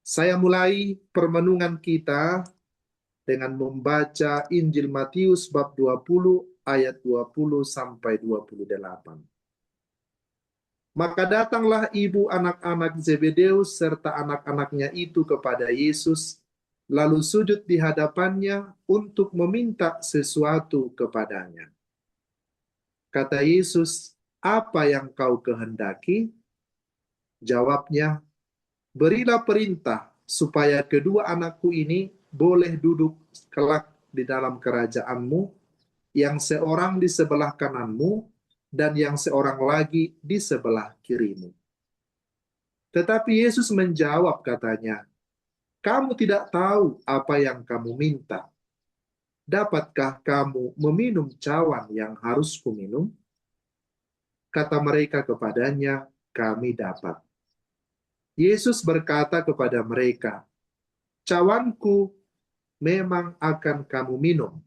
Saya mulai permenungan kita dengan membaca Injil Matius bab 20 ayat 20 sampai 28. Maka datanglah ibu anak-anak Zebedeus serta anak-anaknya itu kepada Yesus, lalu sujud di hadapannya untuk meminta sesuatu kepadanya. Kata Yesus, "Apa yang kau kehendaki?" Jawabnya, "Berilah perintah supaya kedua anakku ini boleh duduk kelak di dalam kerajaanmu, yang seorang di sebelah kananmu dan yang seorang lagi di sebelah kirimu." Tetapi Yesus menjawab katanya, "Kamu tidak tahu apa yang kamu minta. Dapatkah kamu meminum cawan yang harus kuminum?" Kata mereka kepadanya, "Kami dapat." Yesus berkata kepada mereka, "Cawanku memang akan kamu minum,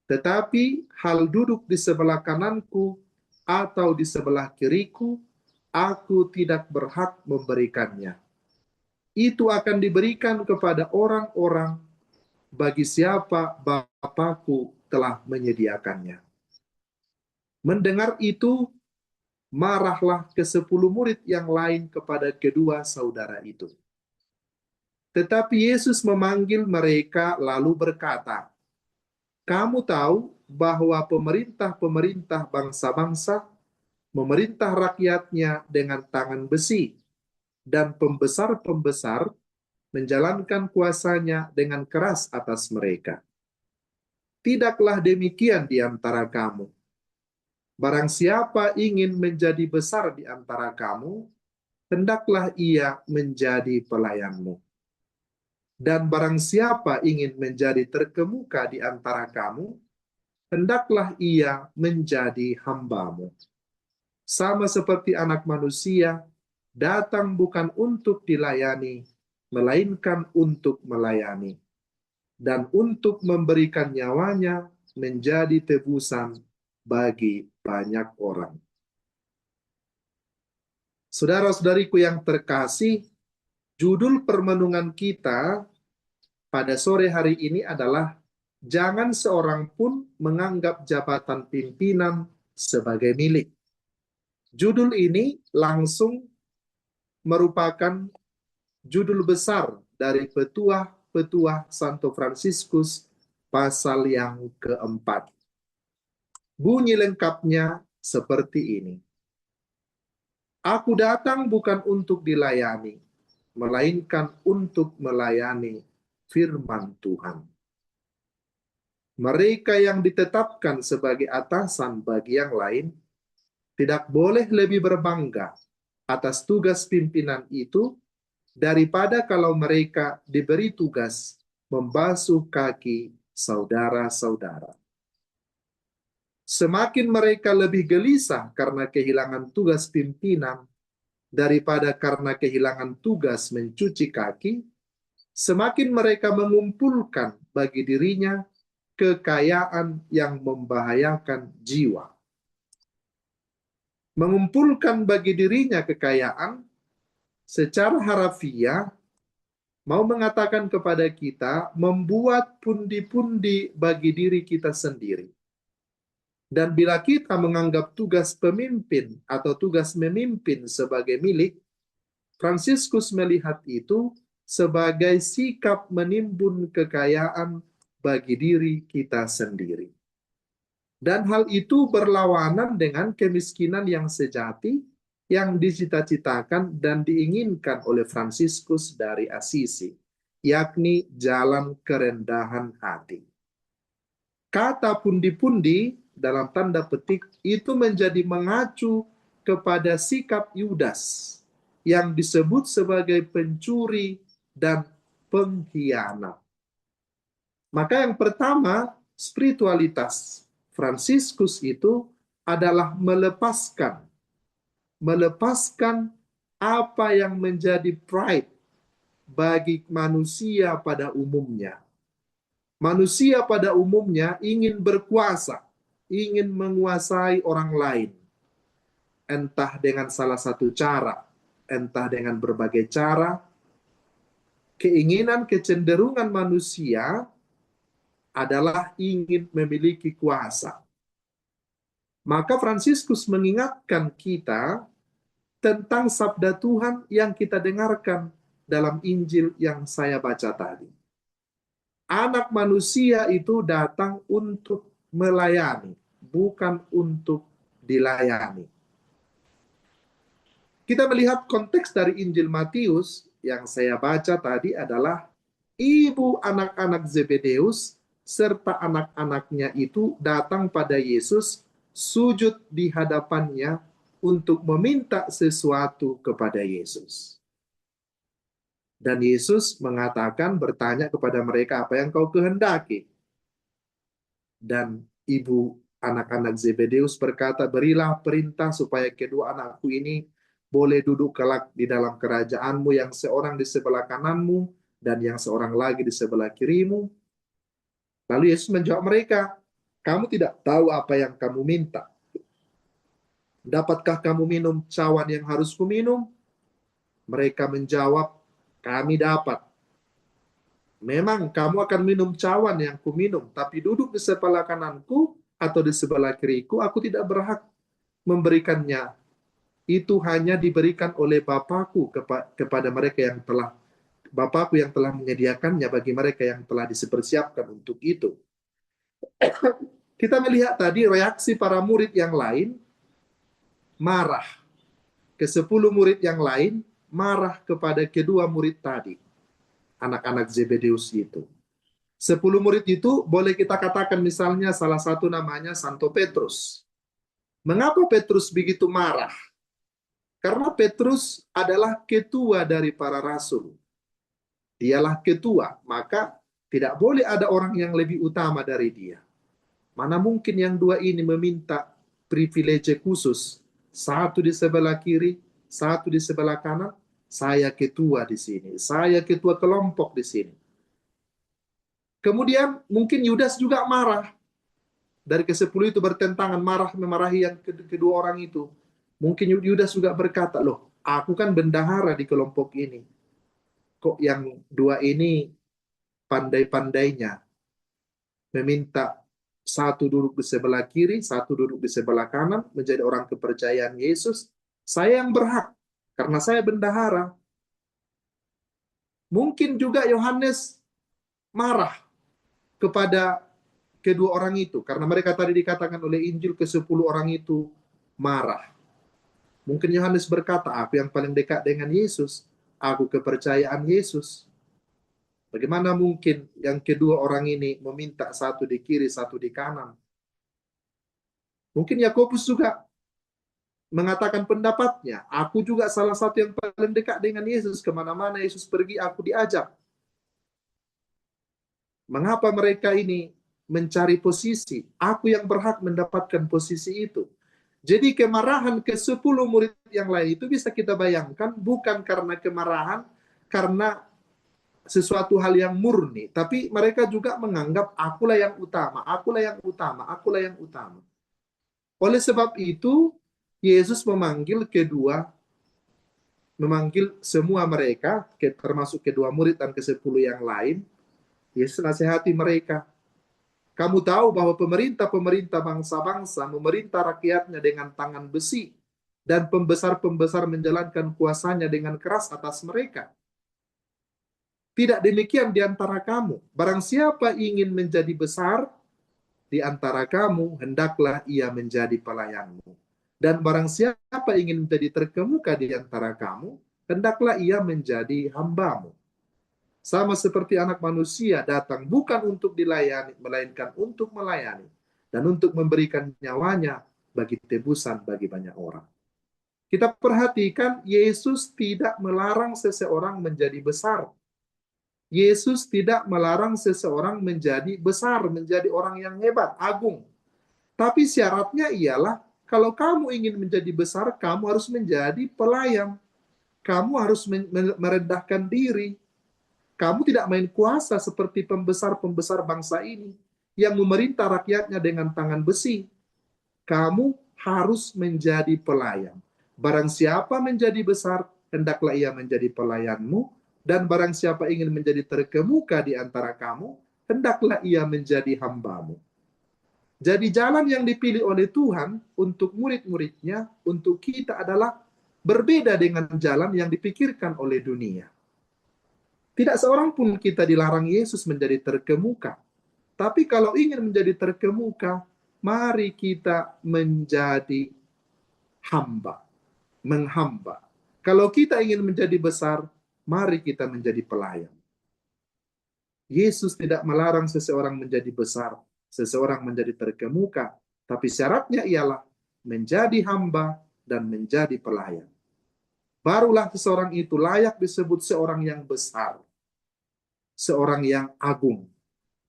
tetapi hal duduk di sebelah kananku atau di sebelah kiriku, aku tidak berhak memberikannya. Itu akan diberikan kepada orang-orang bagi siapa Bapakku telah menyediakannya." Mendengar itu, marahlah ke-10 murid yang lain kepada kedua saudara itu. Tetapi Yesus memanggil mereka lalu berkata, "Kamu tahu bahwa pemerintah-pemerintah bangsa-bangsa memerintah rakyatnya dengan tangan besi, dan pembesar-pembesar menjalankan kuasanya dengan keras atas mereka. Tidaklah demikian di antara kamu. Barang siapa ingin menjadi besar di antara kamu, hendaklah ia menjadi pelayanmu. Dan barang siapa ingin menjadi terkemuka di antara kamu, hendaklah ia menjadi hambamu. Sama seperti Anak Manusia, datang bukan untuk dilayani, melainkan untuk melayani, dan untuk memberikan nyawanya menjadi tebusan bagi banyak orang." Saudara-saudariku yang terkasih, judul permenungan kita pada sore hari ini adalah "Jangan seorang pun menganggap jabatan pimpinan sebagai milik." Judul ini langsung merupakan judul besar dari petuah-petuah Santo Fransiskus pasal yang keempat. Bunyi lengkapnya seperti ini: "Aku datang bukan untuk dilayani, melainkan untuk melayani," firman Tuhan. Mereka yang ditetapkan sebagai atasan bagi yang lain tidak boleh lebih berbangga atas tugas pimpinan itu daripada kalau mereka diberi tugas membasuh kaki saudara-saudara. Semakin mereka lebih gelisah karena kehilangan tugas pimpinan daripada karena kehilangan tugas mencuci kaki, semakin mereka mengumpulkan bagi dirinya kekayaan yang membahayakan jiwa. Mengumpulkan bagi dirinya kekayaan secara harafiah mau mengatakan kepada kita membuat pundi-pundi bagi diri kita sendiri. Dan bila kita menganggap tugas pemimpin atau tugas memimpin sebagai milik, Fransiskus melihat itu sebagai sikap menimbun kekayaan bagi diri kita sendiri. Dan hal itu berlawanan dengan kemiskinan yang sejati yang dicita-citakan dan diinginkan oleh Fransiskus dari Assisi, yakni jalan kerendahan hati. Kata pundi-pundi dalam tanda petik itu menjadi mengacu kepada sikap Yudas yang disebut sebagai pencuri dan pengkhianat. Maka yang pertama, spiritualitas Fransiskus itu adalah melepaskan apa yang menjadi pride bagi manusia pada umumnya. Manusia pada umumnya ingin berkuasa, ingin menguasai orang lain, entah dengan salah satu cara, entah dengan berbagai cara, keinginan, kecenderungan manusia adalah ingin memiliki kuasa. Maka Fransiskus mengingatkan kita tentang sabda Tuhan yang kita dengarkan dalam Injil yang saya baca tadi. Anak manusia itu datang untuk melayani, bukan untuk dilayani. Kita melihat konteks dari Injil Matius yang saya baca tadi adalah ibu anak-anak Zebedeus serta anak-anaknya itu datang pada Yesus, sujud di hadapannya untuk meminta sesuatu kepada Yesus. Dan Yesus mengatakan, bertanya kepada mereka, apa yang kau kehendaki? Dan ibu anak-anak Zebedeus berkata, berilah perintah supaya kedua anakku ini boleh duduk kelak di dalam kerajaanmu, yang seorang di sebelah kananmu dan yang seorang lagi di sebelah kirimu. Lalu Yesus menjawab mereka, kamu tidak tahu apa yang kamu minta. Dapatkah kamu minum cawan yang harus kuminum? Mereka menjawab, kami dapat. Memang kamu akan minum cawan yang kuminum, tapi duduk di sebelah kananku atau di sebelah kiriku, aku tidak berhak memberikannya. Itu hanya diberikan oleh Bapakku kepada mereka yang telah, Bapakku yang telah menyediakannya bagi mereka yang telah dipersiapkan untuk itu. Kita melihat tadi reaksi para murid yang lain, marah. Ke-10 murid yang lain, marah kepada kedua murid tadi, anak-anak Zebedeus itu. 10 murid itu boleh kita katakan misalnya salah satu namanya Santo Petrus. Mengapa Petrus begitu marah? Karena Petrus adalah ketua dari para rasul. Dialah ketua, maka tidak boleh ada orang yang lebih utama dari dia. Mana mungkin yang dua ini meminta privilege khusus, satu di sebelah kiri, satu di sebelah kanan, saya ketua di sini, saya ketua kelompok di sini. Kemudian mungkin Yudas juga marah. Dari ke-10 itu bertentangan, marah memarahi yang kedua orang itu. Mungkin Yudas juga berkata, loh, aku kan bendahara di kelompok ini. Kok yang dua ini pandai-pandainya meminta satu duduk di sebelah kiri, satu duduk di sebelah kanan, menjadi orang kepercayaan Yesus. Saya yang berhak, karena saya bendahara. Mungkin juga Yohanes marah kepada kedua orang itu, karena mereka tadi dikatakan oleh Injil ke-10 orang itu marah. Mungkin Yohanes berkata, aku yang paling dekat dengan Yesus, aku kepercayaan Yesus. Bagaimana mungkin yang kedua orang ini meminta satu di kiri, satu di kanan? Mungkin Yakobus juga mengatakan pendapatnya, aku juga salah satu yang paling dekat dengan Yesus, kemana-mana Yesus pergi, aku diajak. Mengapa mereka ini mencari posisi? Aku yang berhak mendapatkan posisi itu. Jadi kemarahan ke-10 murid yang lain itu bisa kita bayangkan bukan karena kemarahan, karena sesuatu hal yang murni, tapi mereka juga menganggap akulah yang utama, akulah yang utama, akulah yang utama. Oleh sebab itu, Yesus memanggil semua mereka, termasuk kedua murid dan ke-10 yang lain. Yesus nasihati mereka, kamu tahu bahwa pemerintah-pemerintah bangsa-bangsa memerintah rakyatnya dengan tangan besi, dan pembesar-pembesar menjalankan kuasanya dengan keras atas mereka. Tidak demikian di antara kamu. Barang siapa ingin menjadi besar di antara kamu, hendaklah ia menjadi pelayanmu. Dan barang siapa ingin menjadi terkemuka di antara kamu, hendaklah ia menjadi hambamu. Sama seperti anak manusia datang bukan untuk dilayani, melainkan untuk melayani dan untuk memberikan nyawanya bagi tebusan bagi banyak orang. Kita perhatikan, Yesus tidak melarang seseorang menjadi besar. Yesus tidak melarang seseorang menjadi besar, menjadi orang yang hebat, agung. Tapi syaratnya ialah, kalau kamu ingin menjadi besar, kamu harus menjadi pelayan. Kamu harus merendahkan diri. Kamu tidak main kuasa seperti pembesar-pembesar bangsa ini yang memerintah rakyatnya dengan tangan besi. Kamu harus menjadi pelayan. Barang siapa menjadi besar, hendaklah ia menjadi pelayanmu. Dan barang siapa ingin menjadi terkemuka di antara kamu, hendaklah ia menjadi hambamu. Jadi jalan yang dipilih oleh Tuhan untuk murid-muridnya, untuk kita adalah berbeda dengan jalan yang dipikirkan oleh dunia. Tidak seorang pun kita dilarang Yesus menjadi terkemuka. Tapi kalau ingin menjadi terkemuka, mari kita menjadi hamba, menghamba. Kalau kita ingin menjadi besar, mari kita menjadi pelayan. Yesus tidak melarang seseorang menjadi besar, seseorang menjadi terkemuka, tapi syaratnya ialah menjadi hamba dan menjadi pelayan. Barulah seseorang itu layak disebut seorang yang besar, seorang yang agung.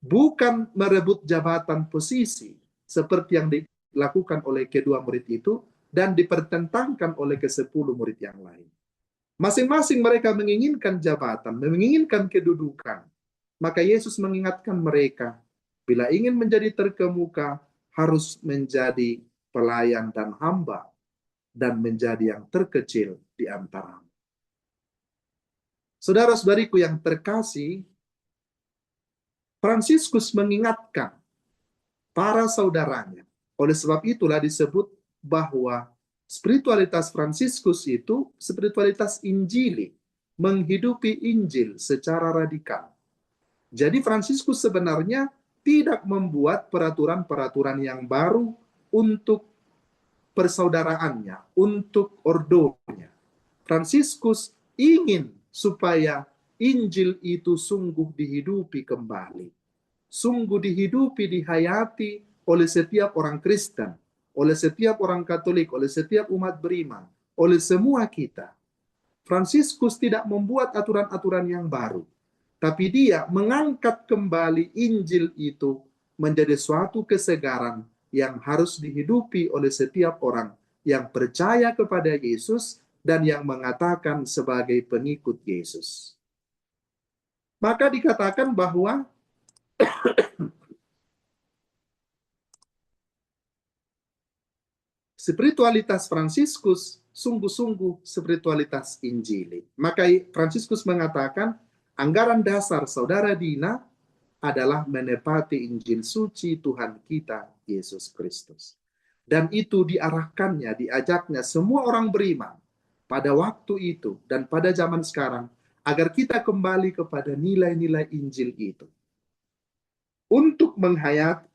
Bukan merebut jabatan posisi seperti yang dilakukan oleh kedua murid itu dan dipertentangkan oleh ke-10 murid yang lain. Masing-masing mereka menginginkan jabatan, menginginkan kedudukan. Maka Yesus mengingatkan mereka, bila ingin menjadi terkemuka, harus menjadi pelayan dan hamba, dan menjadi yang terkecil di antaramu. Saudara-saudariku yang terkasih, Fransiskus mengingatkan para saudaranya. Oleh sebab itulah disebut bahwa spiritualitas Fransiskus itu spiritualitas Injili, menghidupi Injil secara radikal. Jadi Fransiskus sebenarnya tidak membuat peraturan-peraturan yang baru untuk persaudaraannya, untuk ordonya. Fransiskus ingin supaya Injil itu sungguh dihidupi kembali. Sungguh dihidupi, dihayati oleh setiap orang Kristen, oleh setiap orang Katolik, oleh setiap umat beriman, oleh semua kita. Fransiskus tidak membuat aturan-aturan yang baru, tapi dia mengangkat kembali Injil itu menjadi suatu kesegaran yang harus dihidupi oleh setiap orang yang percaya kepada Yesus dan yang mengatakan sebagai pengikut Yesus. Maka dikatakan bahwa spiritualitas Fransiskus sungguh-sungguh spiritualitas Injili. Maka Fransiskus mengatakan, anggaran dasar saudara Dina adalah menepati Injil suci Tuhan kita, Yesus Kristus. Dan itu diarahkannya, diajaknya semua orang beriman pada waktu itu dan pada zaman sekarang, agar kita kembali kepada nilai-nilai Injil itu. Untuk menghayati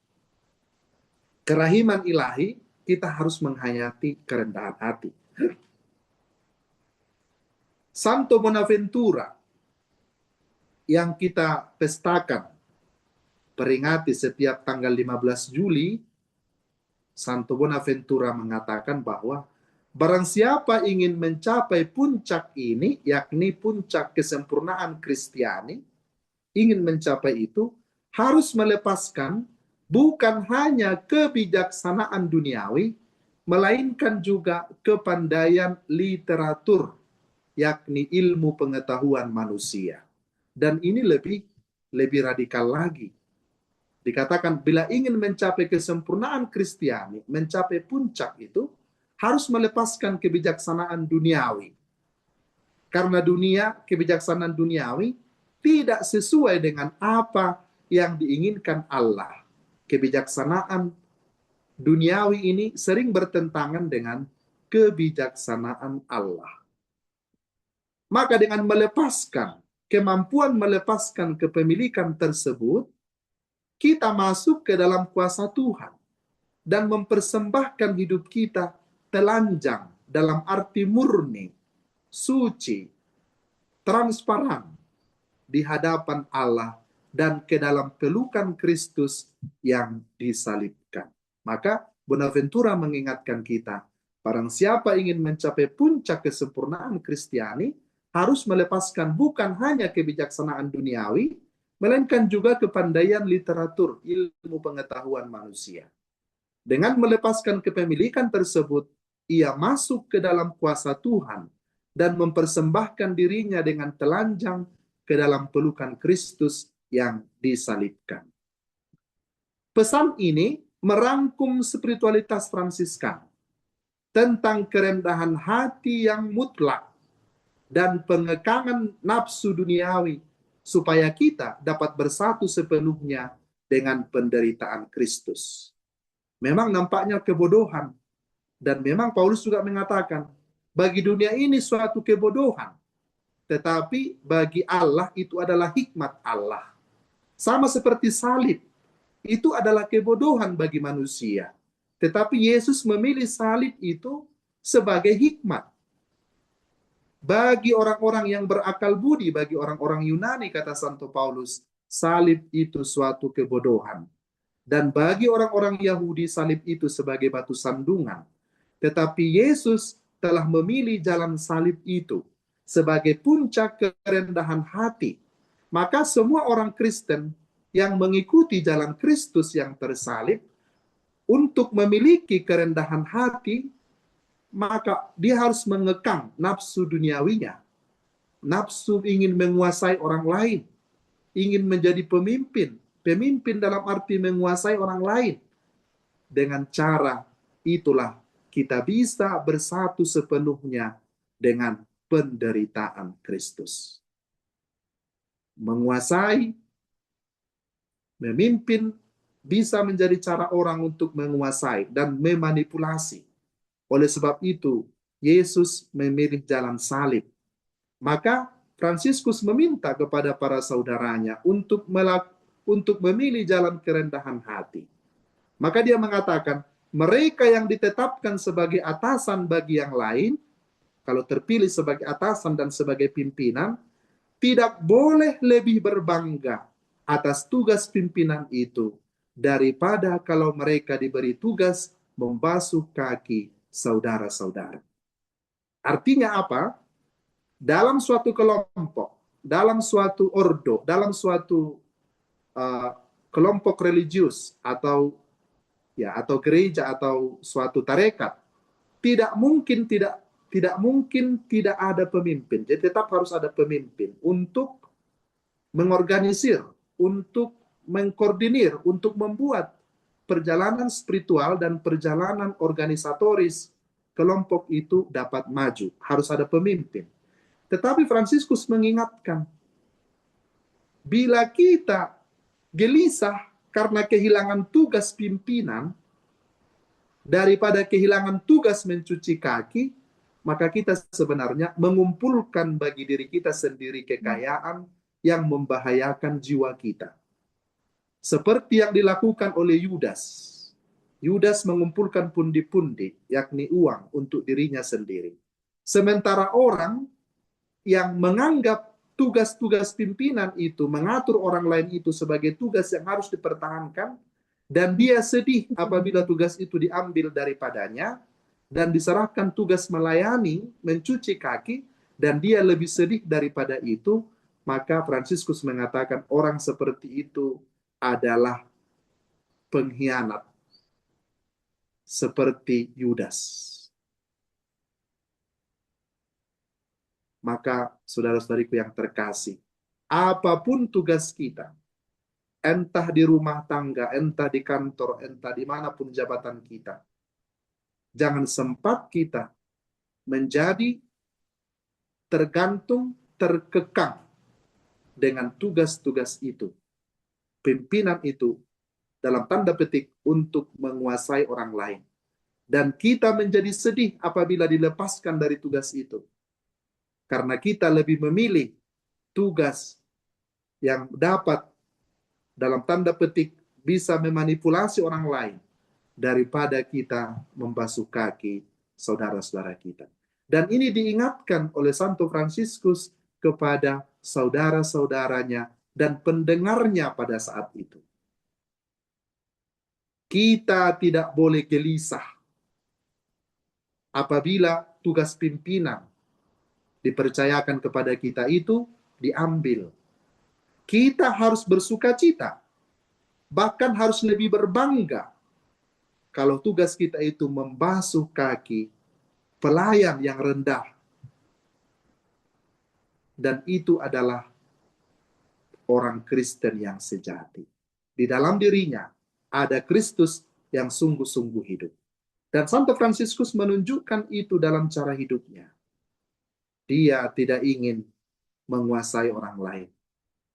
kerahiman ilahi, kita harus menghayati kerendahan hati. Santo Bonaventura yang kita pestakan, peringati setiap tanggal 15 Juli, Santo Bonaventura mengatakan bahwa barang siapa ingin mencapai puncak ini, yakni puncak kesempurnaan Kristiani, ingin mencapai itu, harus melepaskan bukan hanya kebijaksanaan duniawi, melainkan juga kepandaian literatur, yakni ilmu pengetahuan manusia. Dan ini lebih radikal lagi. Dikatakan bila ingin mencapai kesempurnaan Kristiani, mencapai puncak itu, harus melepaskan kebijaksanaan duniawi. Karena kebijaksanaan duniawi tidak sesuai dengan apa yang diinginkan Allah. Kebijaksanaan duniawi ini sering bertentangan dengan kebijaksanaan Allah. Maka dengan kemampuan melepaskan kepemilikan tersebut, kita masuk ke dalam kuasa Tuhan dan mempersembahkan hidup kita telanjang dalam arti murni, suci, transparan di hadapan Allah dan ke dalam pelukan Kristus yang disalibkan. Maka Bonaventura mengingatkan kita, barang siapa ingin mencapai puncak kesempurnaan Kristiani, harus melepaskan bukan hanya kebijaksanaan duniawi, melainkan juga kepandaian literatur, ilmu pengetahuan manusia. Dengan melepaskan kepemilikan tersebut, ia masuk ke dalam kuasa Tuhan dan mempersembahkan dirinya dengan telanjang ke dalam pelukan Kristus yang disalibkan. Pesan ini merangkum spiritualitas Fransiskan tentang kerendahan hati yang mutlak, dan pengekangan nafsu duniawi, supaya kita dapat bersatu sepenuhnya dengan penderitaan Kristus. Memang nampaknya kebodohan, dan memang Paulus juga mengatakan, bagi dunia ini suatu kebodohan, tetapi bagi Allah itu adalah hikmat Allah. Sama seperti salib, itu adalah kebodohan bagi manusia. Tetapi Yesus memilih salib itu sebagai hikmat. Bagi orang-orang yang berakal budi, bagi orang-orang Yunani, kata Santo Paulus, salib itu suatu kebodohan. Dan bagi orang-orang Yahudi, salib itu sebagai batu sandungan. Tetapi Yesus telah memilih jalan salib itu sebagai puncak kerendahan hati. Maka semua orang Kristen yang mengikuti jalan Kristus yang tersalib, untuk memiliki kerendahan hati, maka dia harus mengekang nafsu duniawinya. Nafsu ingin menguasai orang lain, ingin menjadi pemimpin. Pemimpin dalam arti menguasai orang lain. Dengan cara itulah kita bisa bersatu sepenuhnya dengan penderitaan Kristus. Menguasai, memimpin bisa menjadi cara orang untuk menguasai dan memanipulasi. Oleh sebab itu, Yesus memilih jalan salib. Maka Fransiskus meminta kepada para saudaranya untuk memilih jalan kerendahan hati. Maka dia mengatakan, mereka yang ditetapkan sebagai atasan bagi yang lain, kalau terpilih sebagai atasan dan sebagai pimpinan, tidak boleh lebih berbangga atas tugas pimpinan itu daripada kalau mereka diberi tugas membasuh kaki saudara-saudara. Artinya apa? Dalam suatu kelompok, dalam suatu ordo, dalam suatu kelompok religius atau gereja atau suatu tarekat, tidak mungkin tidak ada pemimpin. Jadi tetap harus ada pemimpin untuk mengorganisir, untuk mengkoordinir, untuk membuat perjalanan spiritual dan perjalanan organisatoris kelompok itu dapat maju. Harus ada pemimpin. Tetapi Fransiskus mengingatkan, bila kita gelisah karena kehilangan tugas pimpinan, daripada kehilangan tugas mencuci kaki, maka kita sebenarnya mengumpulkan bagi diri kita sendiri kekayaan yang membahayakan jiwa kita. Seperti yang dilakukan oleh Yudas. Yudas mengumpulkan pundi-pundi, yakni uang untuk dirinya sendiri. Sementara orang yang menganggap tugas-tugas pimpinan itu, mengatur orang lain itu sebagai tugas yang harus dipertahankan, dan dia sedih apabila tugas itu diambil daripadanya, dan diserahkan tugas melayani, mencuci kaki, dan dia lebih sedih daripada itu, maka Fransiskus mengatakan orang seperti itu adalah pengkhianat, seperti Yudas. Maka saudara-saudariku yang terkasih, apapun tugas kita, entah di rumah tangga, entah di kantor, entah dimanapun jabatan kita, jangan sempat kita menjadi tergantung, terkekang dengan tugas-tugas itu. Pimpinan itu dalam tanda petik untuk menguasai orang lain. Dan kita menjadi sedih apabila dilepaskan dari tugas itu. Karena kita lebih memilih tugas yang dapat dalam tanda petik bisa memanipulasi orang lain daripada kita membasuh kaki saudara-saudara kita. Dan ini diingatkan oleh Santo Fransiskus kepada saudara-saudaranya dan pendengarnya pada saat itu. Kita tidak boleh gelisah apabila tugas pimpinan dipercayakan kepada kita itu diambil. Kita harus bersuka cita, bahkan harus lebih berbangga kalau tugas kita itu membasuh kaki pelayan yang rendah. Dan itu adalah orang Kristen yang sejati. Di dalam dirinya ada Kristus yang sungguh-sungguh hidup. Dan Santo Fransiskus menunjukkan itu dalam cara hidupnya. Dia tidak ingin menguasai orang lain.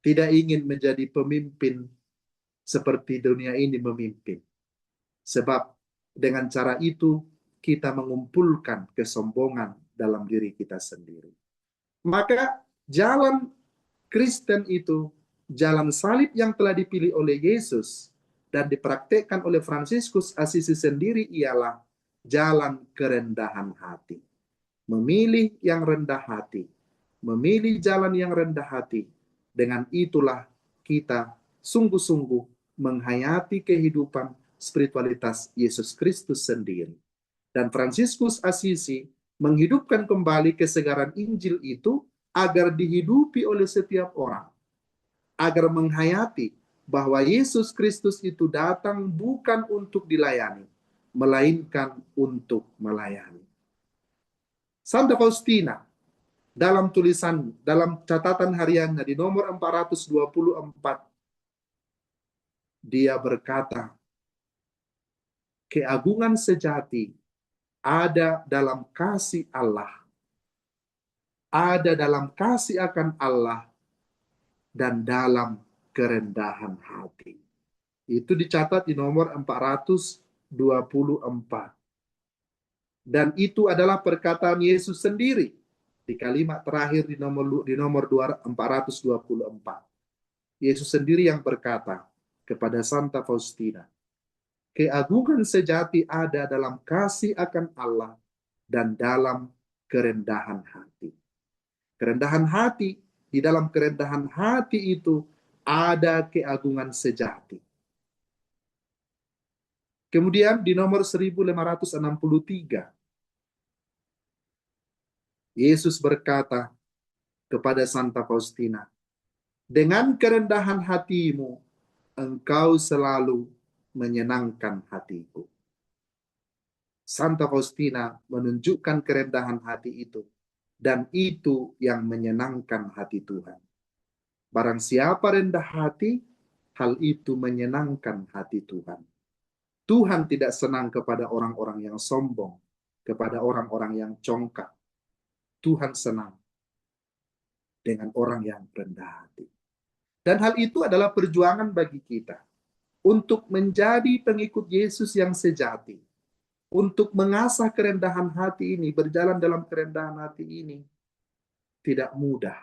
Tidak ingin menjadi pemimpin seperti dunia ini memimpin. Sebab dengan cara itu kita mengumpulkan kesombongan dalam diri kita sendiri. Maka jalan Kristen itu, jalan salib yang telah dipilih oleh Yesus dan dipraktekkan oleh Fransiskus Asisi sendiri ialah jalan kerendahan hati. Memilih yang rendah hati, memilih jalan yang rendah hati. Dengan itulah kita sungguh-sungguh menghayati kehidupan spiritualitas Yesus Kristus sendiri. Dan Fransiskus Asisi menghidupkan kembali kesegaran Injil itu agar dihidupi oleh setiap orang. Agar menghayati bahwa Yesus Kristus itu datang bukan untuk dilayani, melainkan untuk melayani. Santa Faustina dalam catatan hariannya di nomor 424, dia berkata, keagungan sejati ada dalam kasih Allah, ada dalam kasih akan Allah, dan dalam kerendahan hati. Itu dicatat di nomor 424. Dan itu adalah perkataan Yesus sendiri di kalimat terakhir di nomor 424. Yesus sendiri yang berkata kepada Santa Faustina, keagungan sejati ada dalam kasih akan Allah dan dalam kerendahan hati. Kerendahan hati, di dalam kerendahan hati itu ada keagungan sejati. Kemudian di nomor 1563, Yesus berkata kepada Santa Faustina, dengan kerendahan hatimu, engkau selalu menyenangkan hatiku. Santa Faustina menunjukkan kerendahan hati itu, dan itu yang menyenangkan hati Tuhan. Barang siapa rendah hati, hal itu menyenangkan hati Tuhan. Tuhan tidak senang kepada orang-orang yang sombong, kepada orang-orang yang congkak. Tuhan senang dengan orang yang rendah hati. Dan hal itu adalah perjuangan bagi kita untuk menjadi pengikut Yesus yang sejati, untuk mengasah kerendahan hati ini, berjalan dalam kerendahan hati ini. Tidak mudah.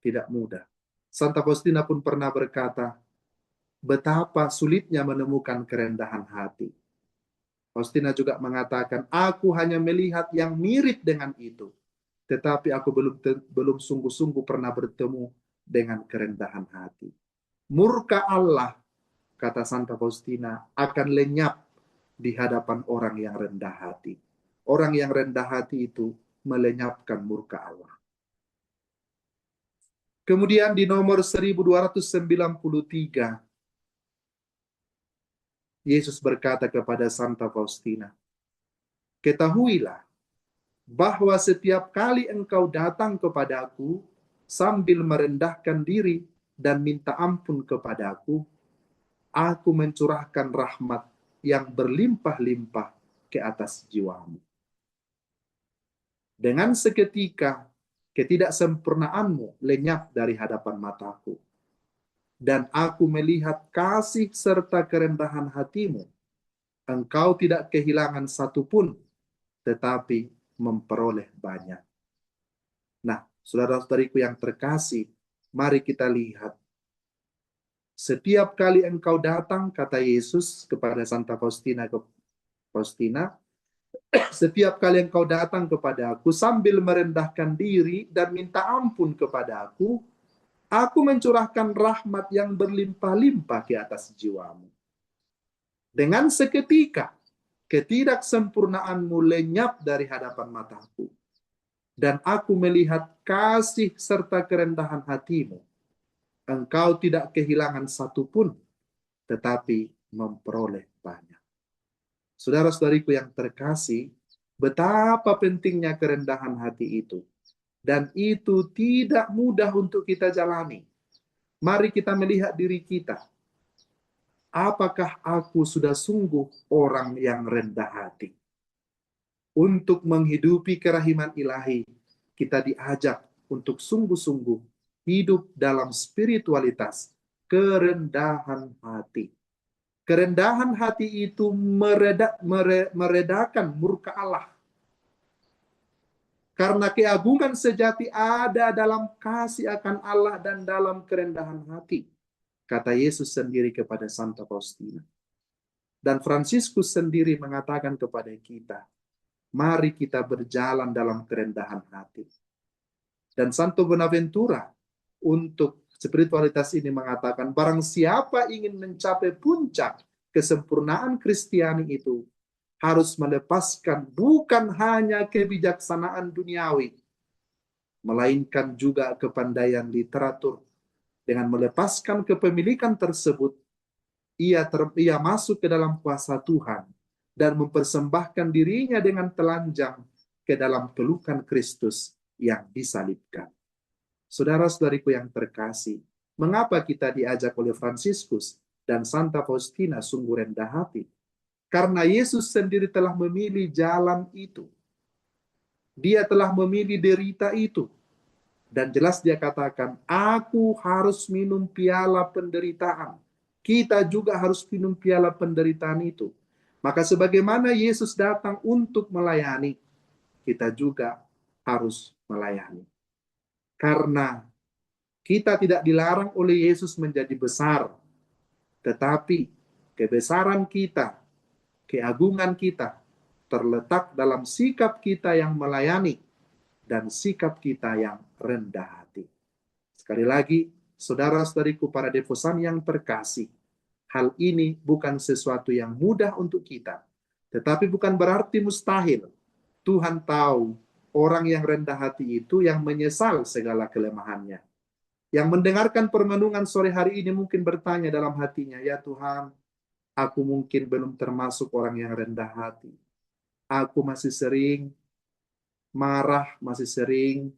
Tidak mudah. Santa Faustina pun pernah berkata, betapa sulitnya menemukan kerendahan hati. Faustina juga mengatakan, aku hanya melihat yang mirip dengan itu, tetapi aku belum sungguh-sungguh pernah bertemu dengan kerendahan hati. Murka Allah, kata Santa Faustina, akan lenyap di hadapan orang yang rendah hati. Orang yang rendah hati itu melenyapkan murka Allah. Kemudian di nomor 1293, Yesus berkata kepada Santa Faustina, ketahuilah bahwa setiap kali engkau datang kepadaku sambil merendahkan diri dan minta ampun kepadaku, aku mencurahkan rahmat yang berlimpah-limpah ke atas jiwamu. Dengan seketika ketidaksempurnaanmu lenyap dari hadapan mataku, dan aku melihat kasih serta kerendahan hatimu. Engkau tidak kehilangan satupun, tetapi memperoleh banyak. Nah, saudara-saudariku yang terkasih, mari kita lihat. Setiap kali engkau datang, kata Yesus kepada Santa Faustina, setiap kali engkau datang kepada aku sambil merendahkan diri dan minta ampun kepada aku mencurahkan rahmat yang berlimpah-limpah ke atas jiwamu. Dengan seketika, ketidaksempurnaanmu lenyap dari hadapan mataku, dan aku melihat kasih serta kerendahan hatimu. Engkau tidak kehilangan satupun, tetapi memperoleh banyak. Saudara-saudariku yang terkasih, betapa pentingnya kerendahan hati itu. Dan itu tidak mudah untuk kita jalani. Mari kita melihat diri kita. Apakah aku sudah sungguh orang yang rendah hati? Untuk menghidupi kerahiman ilahi, kita diajak untuk sungguh-sungguh hidup dalam spiritualitas, kerendahan hati. Kerendahan hati itu meredakan murka Allah. Karena keagungan sejati ada dalam kasih akan Allah dan dalam kerendahan hati. Kata Yesus sendiri kepada Santa Faustina. Dan Fransiskus sendiri mengatakan kepada kita, mari kita berjalan dalam kerendahan hati. Dan Santo Bonaventura untuk spiritualitas ini mengatakan, barang siapa ingin mencapai puncak kesempurnaan Kristiani itu, harus melepaskan bukan hanya kebijaksanaan duniawi, melainkan juga kepandaian literatur. Dengan melepaskan kepemilikan tersebut, ia masuk ke dalam kuasa Tuhan dan mempersembahkan dirinya dengan telanjang ke dalam pelukan Kristus yang disalibkan. Saudara-saudariku yang terkasih, mengapa kita diajak oleh Fransiskus dan Santa Faustina sungguh rendah hati? Karena Yesus sendiri telah memilih jalan itu. Dia telah memilih derita itu. Dan jelas dia katakan, aku harus minum piala penderitaan. Kita juga harus minum piala penderitaan itu. Maka sebagaimana Yesus datang untuk melayani, kita juga harus melayani. Karena kita tidak dilarang oleh Yesus menjadi besar, tetapi kebesaran kita, keagungan kita, terletak dalam sikap kita yang melayani dan sikap kita yang rendah hati. Sekali lagi, saudara-saudariku para devosan yang terkasih, hal ini bukan sesuatu yang mudah untuk kita, tetapi bukan berarti mustahil. Tuhan tahu orang yang rendah hati itu yang menyesal segala kelemahannya. Yang mendengarkan permenungan sore hari ini mungkin bertanya dalam hatinya, ya Tuhan, aku mungkin belum termasuk orang yang rendah hati. Aku masih sering marah, masih sering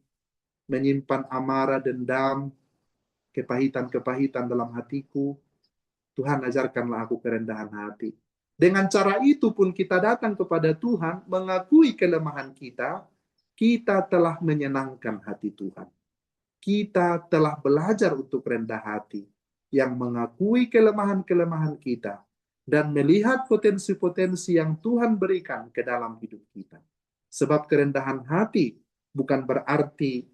menyimpan amarah, dendam, kepahitan-kepahitan dalam hatiku. Tuhan, ajarkanlah aku kerendahan hati. Dengan cara itu pun kita datang kepada Tuhan, mengakui kelemahan kita, kita telah menyenangkan hati Tuhan. Kita telah belajar untuk rendah hati, yang mengakui kelemahan-kelemahan kita, dan melihat potensi-potensi yang Tuhan berikan ke dalam hidup kita. Sebab kerendahan hati bukan berarti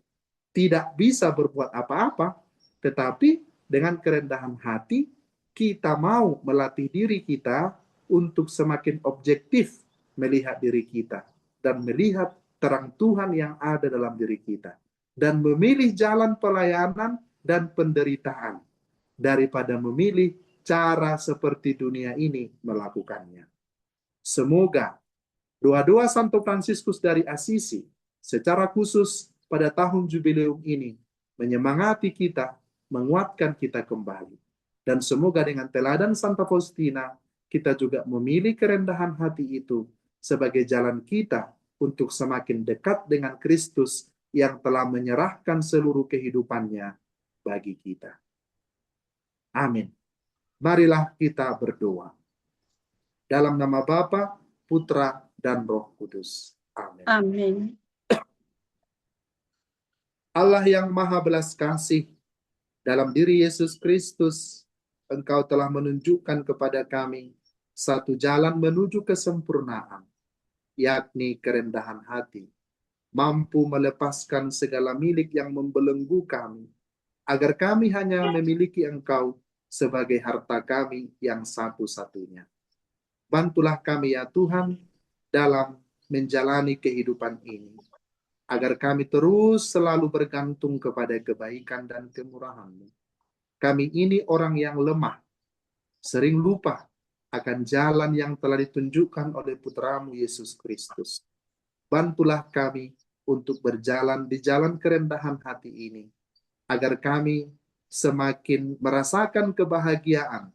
tidak bisa berbuat apa-apa, tetapi dengan kerendahan hati, kita mau melatih diri kita untuk semakin objektif melihat diri kita dan melihat terang Tuhan yang ada dalam diri kita dan memilih jalan pelayanan dan penderitaan daripada memilih cara seperti dunia ini melakukannya. Semoga doa-doa Santo Fransiskus dari Assisi secara khusus pada tahun jubileum ini menyemangati kita, menguatkan kita kembali. Dan semoga dengan teladan Santa Faustina, kita juga memilih kerendahan hati itu sebagai jalan kita untuk semakin dekat dengan Kristus yang telah menyerahkan seluruh kehidupannya bagi kita. Amin. Marilah kita berdoa. Dalam nama Bapa, Putra, dan Roh Kudus. Amin. Amin. Allah yang Maha Belas Kasih, dalam diri Yesus Kristus, Engkau telah menunjukkan kepada kami satu jalan menuju kesempurnaan, yakni kerendahan hati, mampu melepaskan segala milik yang membelenggu kami, agar kami hanya memiliki Engkau sebagai harta kami yang satu-satunya. Bantulah kami ya Tuhan dalam menjalani kehidupan ini, agar kami terus selalu bergantung kepada kebaikan dan kemurahan-Mu. Kami ini orang yang lemah, sering lupa akan jalan yang telah ditunjukkan oleh Putra-Mu Yesus Kristus. Bantulah kami untuk berjalan di jalan kerendahan hati ini, agar kami semakin merasakan kebahagiaan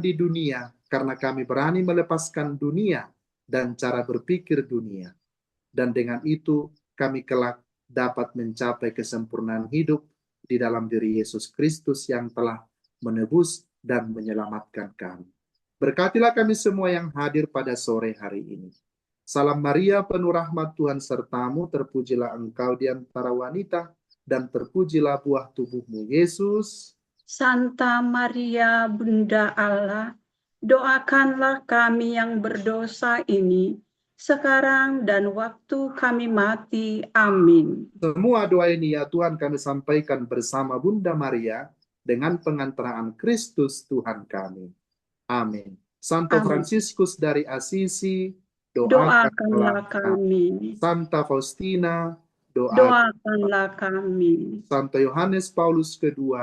di dunia, karena kami berani melepaskan dunia dan cara berpikir dunia. Dan dengan itu kami kelak dapat mencapai kesempurnaan hidup di dalam diri Yesus Kristus yang telah menebus dan menyelamatkan kami. Berkatilah kami semua yang hadir pada sore hari ini. Salam Maria, penuh rahmat Tuhan sertamu, terpujilah engkau di antara wanita, dan terpujilah buah tubuhmu, Yesus. Santa Maria, Bunda Allah, doakanlah kami yang berdosa ini, sekarang dan waktu kami mati. Amin. Semua doa ini ya Tuhan kami sampaikan bersama Bunda Maria, dengan pengantaraan Kristus Tuhan kami. Amin. Santo Amin. Fransiskus dari Asisi, doakanlah Doakanlah kami. kami. Santa Faustina, Doakanlah kami. Santo Yohanes Paulus II,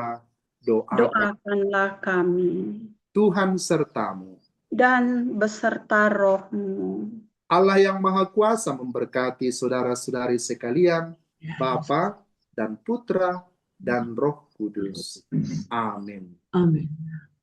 doakan. Doakanlah kami. Tuhan sertamu. Dan beserta rohmu. Allah yang Maha Kuasa memberkati saudara-saudari sekalian, Bapa dan Putra dan Roh Kudus. Amin. Amin.